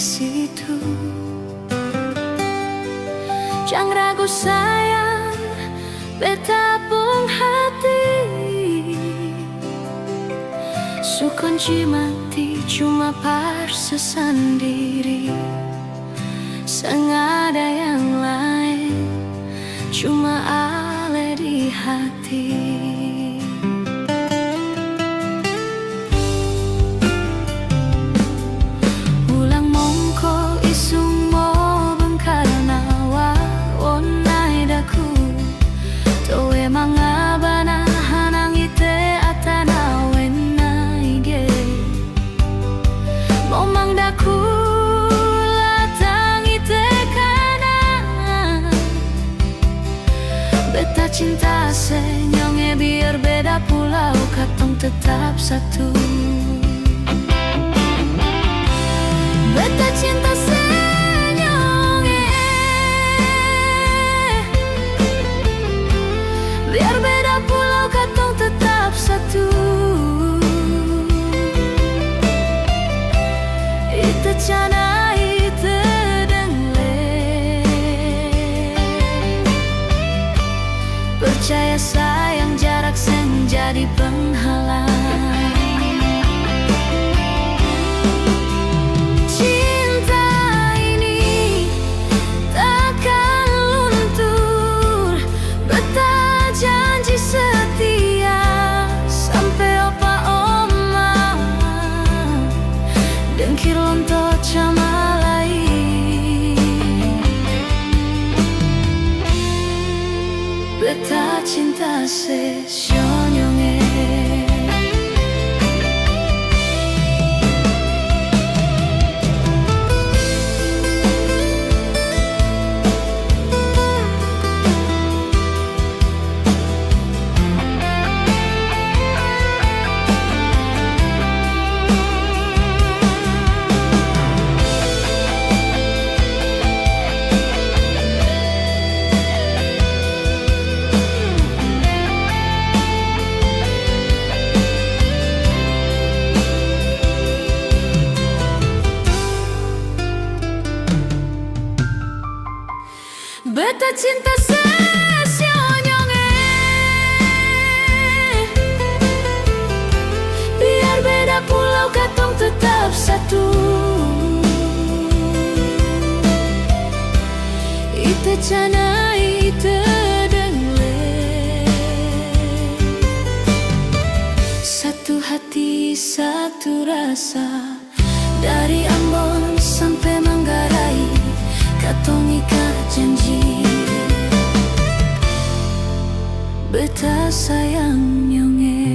situ. Jangan ragu sayang, betapung hati. Sukunci mati cuma parsa sendiri. Sengada yang lain cuma ale di hati. Cinta senyongnya biar beda pulau, katong tetap satu. Beta cinta senyongnya biar beda pulau, katong tetap satu. Itu cana itu percaya sayang, jarak sen jadi penghalang. Cinta ini takkan luntur, beta janji setia sampai opa oma dengkir lontot camalai. Beta cinta senyongnya. Beta cinta senyongnya biar beda pulau, katong tetap satu. Itu cana itu dengle, satu hati satu rasa. Dari Ambon sampai Manggarai, katong ikat janji. Beta sayang nyonge.